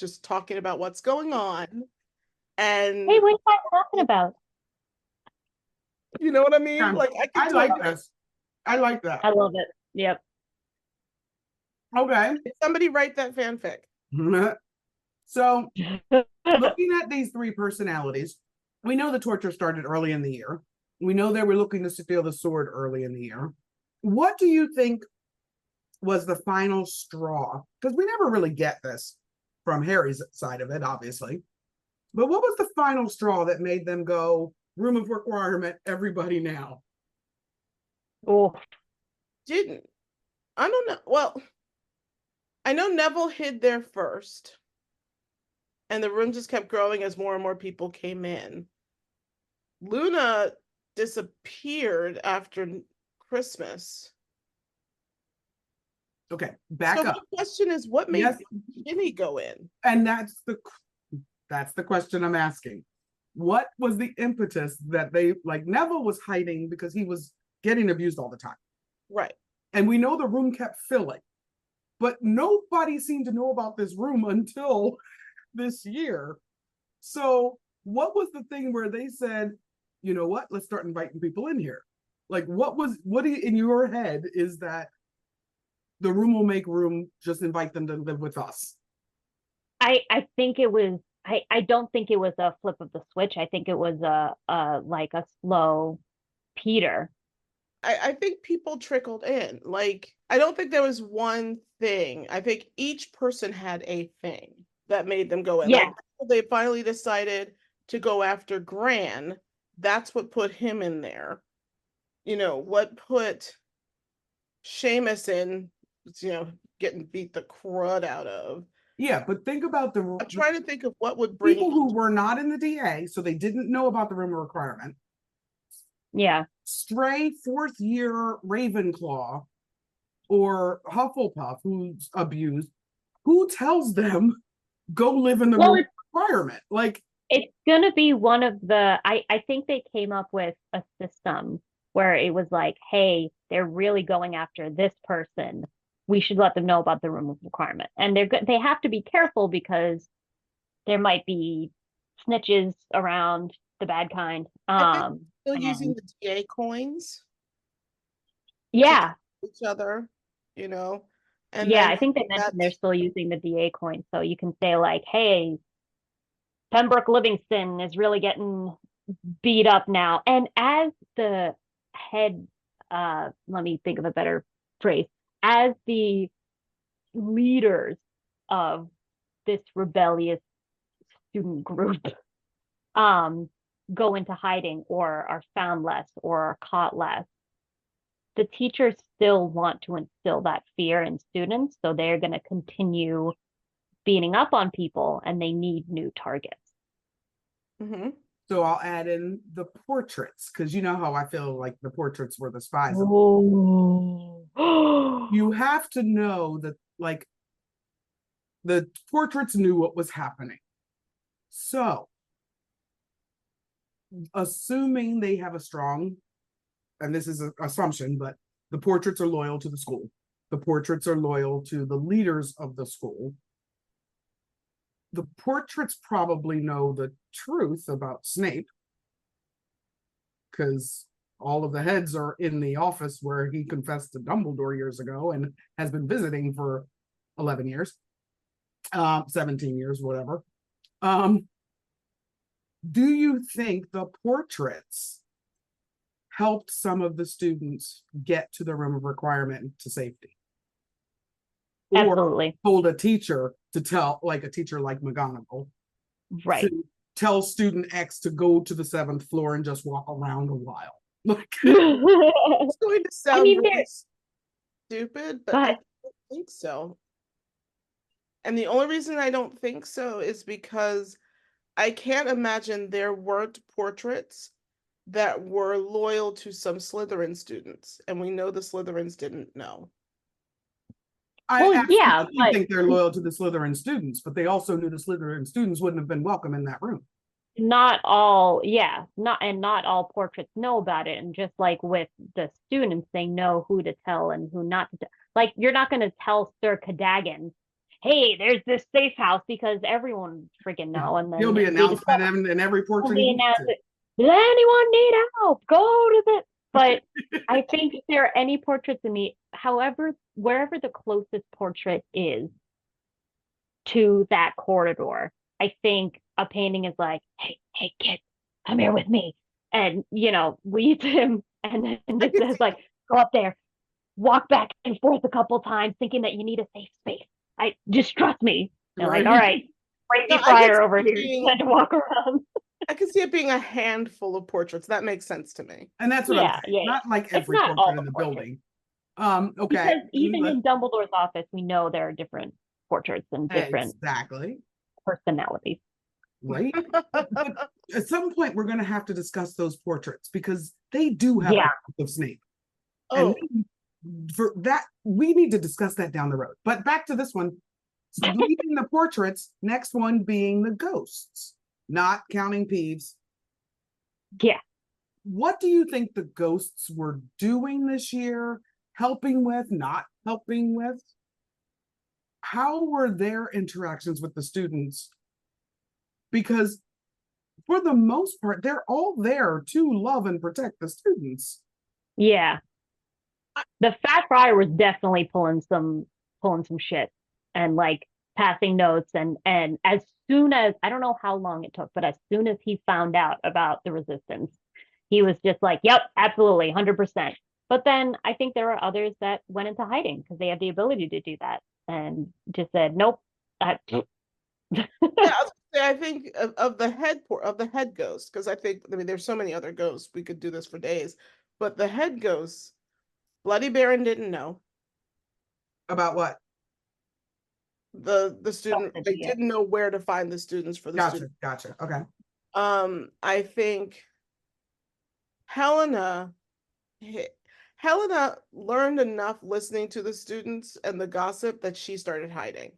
just talking about what's going on. And Hey, what are you guys talking about? you know what I mean? Yeah, Like I could I like totally this. I like that. I love it. Yep. Okay. somebody write that fanfic. So, looking at these three personalities, we know the torture started early in the year. We know they were looking to steal the sword early in the year. What do you think was the final straw? Because we never really get this from Harry's side of it, obviously. But what was the final straw that made them go, room of requirement, everybody now? Oh, Didn't. I don't know. Well, I know Neville hid there first, and the room just kept growing as more and more people came in. Luna disappeared after Christmas. Okay, back So up. the question is, what made Yes, Ginny go in? and that's the question I'm asking. What was the impetus that they like Neville was hiding because he was getting abused all the time. Right. And we know the room kept filling. But nobody seemed to know about this room until this year. So, what was the thing where they said, you know what, let's start inviting people in here? Like, what in your head is that the room will make room, just invite them to live with us? I think it was I don't think it was a flip of the switch. I think it was a like a slow Peter. I think people trickled in. Like, I don't think there was one thing. I think each person had a thing that made them go in. Yeah. Like, they finally decided to go after Gran. That's what put him in there. You know, what put Seamus in, getting beat the crud out of. Yeah, but think about I'm trying to think of what would bring people who were not in the DA, so they didn't know about the room of requirement. Yeah. Stray fourth year Ravenclaw or Hufflepuff who's abused, who tells them go live in the room requirement? Like, it's gonna be one of the I think they came up with a system where it was like, hey, they're really going after this person. We should let them know about the room of requirement. And they have to be careful because there might be snitches around, the bad kind. I think still using And the DA coins yeah, each other, you know, and yeah, then I think they mentioned they're still using the DA coin. So you can say like, hey, Pembroke Livingston is really getting beat up now. And as the head, let me think of a better phrase, as the leaders of this rebellious student group go into hiding or are found less or are caught less, the teachers still want to instill that fear in students. So they're going to continue beating up on people and they need new targets. Mm-hmm. So I'll add in the portraits because you know how I feel like the portraits were the spies. Oh. You have to know that, like, the portraits knew what was happening. So, assuming they have a strong, and this is an assumption, but the portraits are loyal to the school. The portraits are loyal to the leaders of the school. The portraits probably know the truth about Snape because all of the heads are in the office where he confessed to Dumbledore years ago and has been visiting for 11 years, 17 years, whatever. Do you think the portraits helped some of the students get to the room of requirement to safety? Absolutely. Or told a teacher to tell, like a teacher like McGonagall, right, to tell student X to go to the 7th floor and just walk around a while. Like, it's going to sound really stupid, but I don't think so. And the only reason I don't think so is because I can't imagine there weren't portraits that were loyal to some Slytherin students, and we know the Slytherins didn't know. I absolutely think they're loyal to the Slytherin students, but they also knew the Slytherin students wouldn't have been welcome in that room. Not all all portraits know about it. And just like with the students, they know who to tell and who not to tell. Like, you're not going to tell Sir Cadogan, hey, there's this safe house, because everyone freaking know. And then He'll be they announced decide, in every portrait. be announced, does anyone need help? Go to the. But I think if there are any portraits in the, however, wherever the closest portrait is to that corridor, I think a painting is like, hey, kid, come here with me. And, leads him and then just says, like, go up there, walk back and forth a couple times, thinking that you need a safe space. Just trust me. And Right. like, all right, crazy friar over here to walk around. I can see it being a handful of portraits. That makes sense to me. And that's what I'm saying. Yeah. Not like It's every not portrait all in the the portraits. building. Okay. Because even in Dumbledore's office, we know there are different portraits and different personalities. Right. But at some point, we're going to have to discuss those portraits because they do have a lot of Snape. Oh. And for that, we need to discuss that down the road. But back to this one. So leaving the portraits, next one being the ghosts, not counting Peeves. Yeah. What do you think the ghosts were doing this year? Helping with, not helping with? How were their interactions with the students? Because for the most part, they're all there to love and protect the students. Yeah. The Fat Friar was definitely pulling some shit and like passing notes, and as soon as, I don't know how long it took, but as soon as he found out about the resistance, he was just like, yep, absolutely, 100%. But then I think there are others that went into hiding because they have the ability to do that and just said, nope. Yeah, I think of the head ghost, because I mean there's so many other ghosts, we could do this for days, but the head ghost, Bloody Baron didn't know about what the student. They didn't know where to find the students for the student. Gotcha. Okay. I think Helena learned enough listening to the students and the gossip that she started hiding.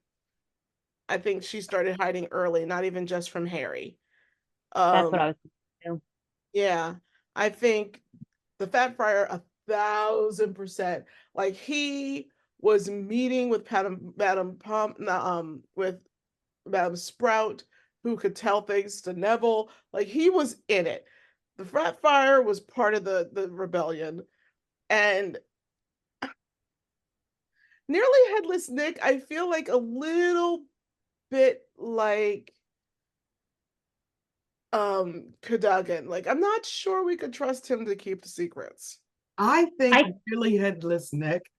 I think she started hiding early, not even just from Harry. That's what I was thinking. Yeah, I think the Fat Friar 1,000%. Like, he was meeting with with Madam Sprout, who could tell things to Neville. Like, he was in it. The Fat Friar was part of the rebellion, and Nearly Headless Nick, I feel like a little bit like Cadogan. Like, I'm not sure we could trust him to keep the secrets. I think Nearly Headless Nick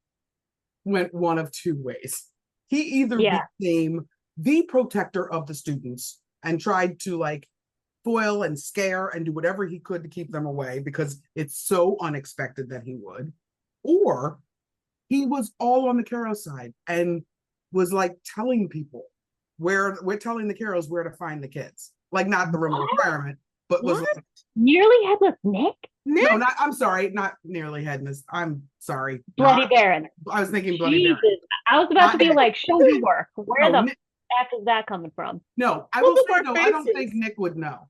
went one of two ways. He either became the protector of the students and tried to like foil and scare and do whatever he could to keep them away because it's so unexpected that he would, or he was all on the Caro side and was like telling people where we're telling the Caros where to find the kids, like not the room requirement, but was like, Nearly Headless Nick? No, not, I'm sorry, not Nearly Headless. I'm sorry. Bloody Baron. I was thinking Bloody Baron. I was about to be like, show your work. Where the heck is that coming from? No, I will say no, I don't think Nick would know.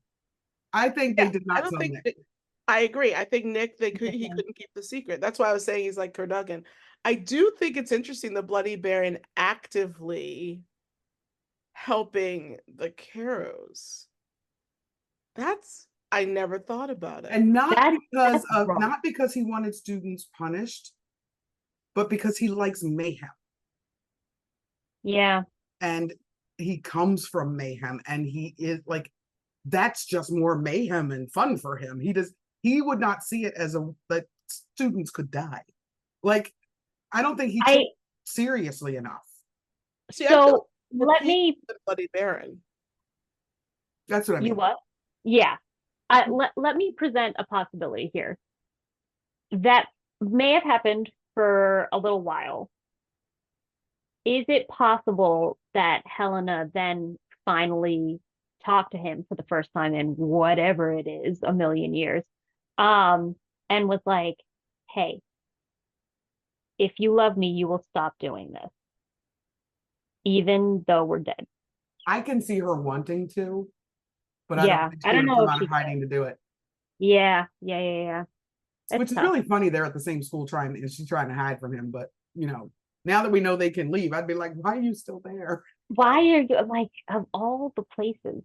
I think they did not tell Nick. I agree. I think Nick, he couldn't keep the secret. That's why I was saying he's like Cadogan. I do think it's interesting the Bloody Baron actively helping the Caros. I never thought about it. And not because he wanted students punished, but because he likes mayhem. Yeah. And he comes from mayhem, and he is like, that's just more mayhem and fun for him. He would not see it as that students could die. Like, I don't think he took it seriously enough. See, so let me Bloody Baron. That's what I mean. You what? Yeah. Let me present a possibility here that may have happened for a little while. Is it possible that Helena then finally talked to him for the first time in whatever it is, a million years, and was like, hey, if you love me, you will stop doing this, even though we're dead? I can see her wanting to, but I don't know if she's hiding to do it. Yeah. Which is really funny. They're at the same school she's trying to hide from him, but Now that we know they can leave, I'd be like, why are you still there? Why are you, like, of all the places?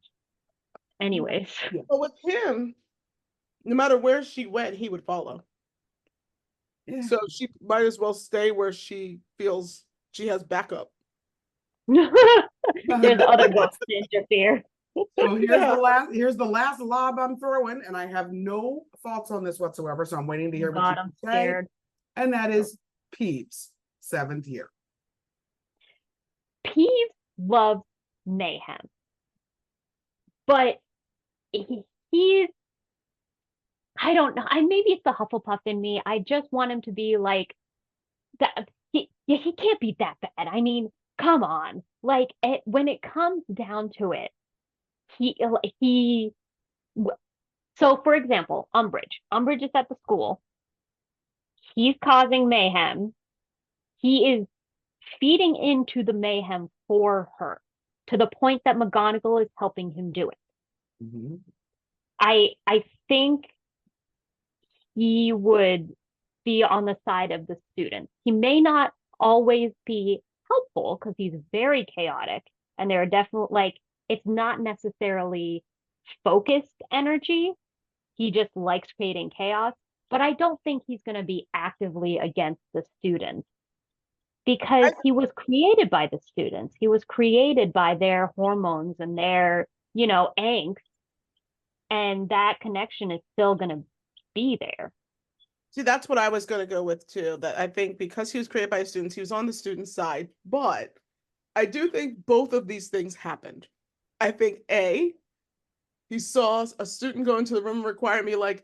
Anyways. Yeah. But with him, no matter where she went, he would follow. Yeah. So she might as well stay where she feels she has backup. There's other ghosts to interfere. So here's the last lob I'm throwing, and I have no thoughts on this whatsoever. So I'm waiting to hear what I'm you say. scared. And that is Peeves, 7th year. Peeves loves mayhem, but he's, I don't know. Maybe it's the Hufflepuff in me. I just want him to be like that. He can't be that bad. I mean, come on. Like when it comes down to it, he. So, for example, Umbridge. Umbridge is at the school. He's causing mayhem. He is feeding into the mayhem for her to the point that McGonagall is helping him do it. Mm-hmm. I think he would be on the side of the students. He may not always be helpful because he's very chaotic, and there are definitely, like, it's not necessarily focused energy. He just likes creating chaos, but I don't think he's going to be actively against the students because he was created by the students. He was created by their hormones and their, angst, and that connection is still going to be there. See, that's what I was going to go with too. That I think because he was created by students, he was on the student side. But I do think both of these things happened. I think he saw a student go into the room and require me like,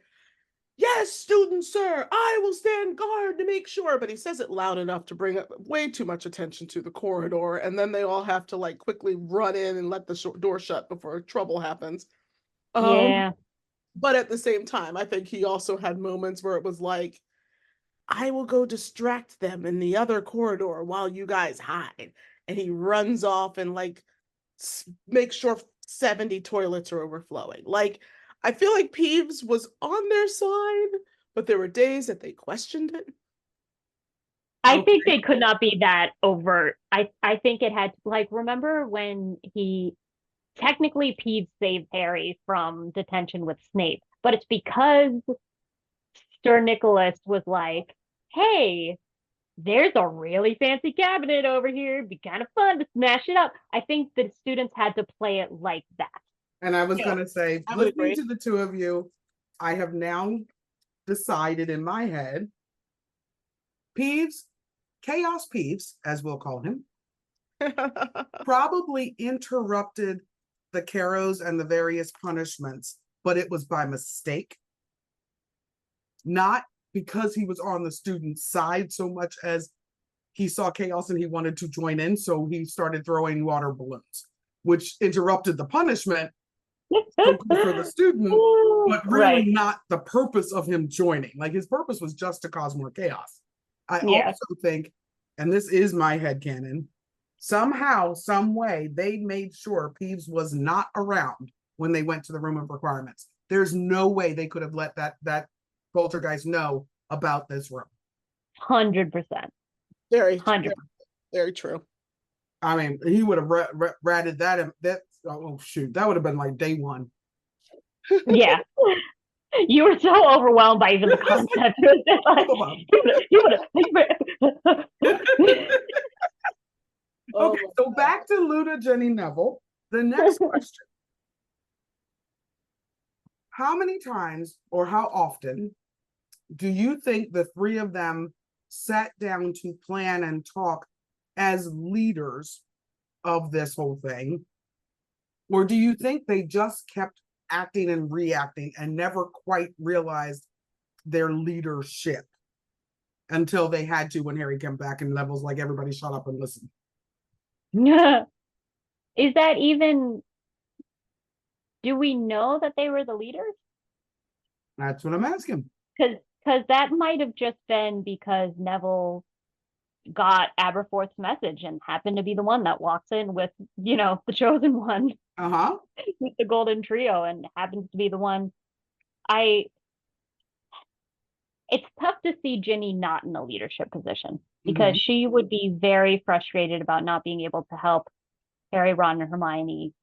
yes, student sir, I will stand guard to make sure. But he says it loud enough to bring up way too much attention to the corridor. And then they all have to like quickly run in and let the door shut before trouble happens. Yeah. But at the same time, I think he also had moments where it was like, I will go distract them in the other corridor while you guys hide. And he runs off and like make sure 70 toilets are overflowing. Like, I feel like Peeves was on their side, but there were days that they questioned it. I think they could not be that overt. I think it had, like, remember when technically Peeves saved Harry from detention with Snape, but it's because Sir Nicholas was like, hey, there's a really fancy cabinet over here. It'd be kind of fun to smash it up. I think the students had to play it like that. And I was going to say, listening to the two of you, I have now decided in my head, Peeves, Chaos Peeves, as we'll call him, probably interrupted the Caros and the various punishments, but it was by mistake. Not because he was on the student side so much as he saw chaos and he wanted to join in, so he started throwing water balloons, which interrupted the punishment for the student, but really not the purpose of him joining. Like, his purpose was just to cause more chaos. I also think, and this is my headcanon, somehow, some way, they made sure Peeves was not around when they went to the room of requirements. There's no way they could have let that poltergeist know about this room. 100%. Very, 100%. Very true. I mean, he would have ratted that. Oh shoot, that would have been like day one. Yeah. You were so overwhelmed by even the concept. Okay, so back to Luna, Jenny, Neville. The next question. How many times or how often do you think the three of them sat down to plan and talk as leaders of this whole thing? Or do you think they just kept acting and reacting and never quite realized their leadership until they had to when Harry came back and Neville's like, everybody shut up and listen? Is that even, do we know that they were the leaders? That's what I'm asking. Because that might have just been because Neville got Aberforth's message and happened to be the one that walks in with, the chosen one. With the golden trio, and happens to be the one. it's tough to see Ginny not in a leadership position because she would be very frustrated about not being able to help Harry, Ron, and Hermione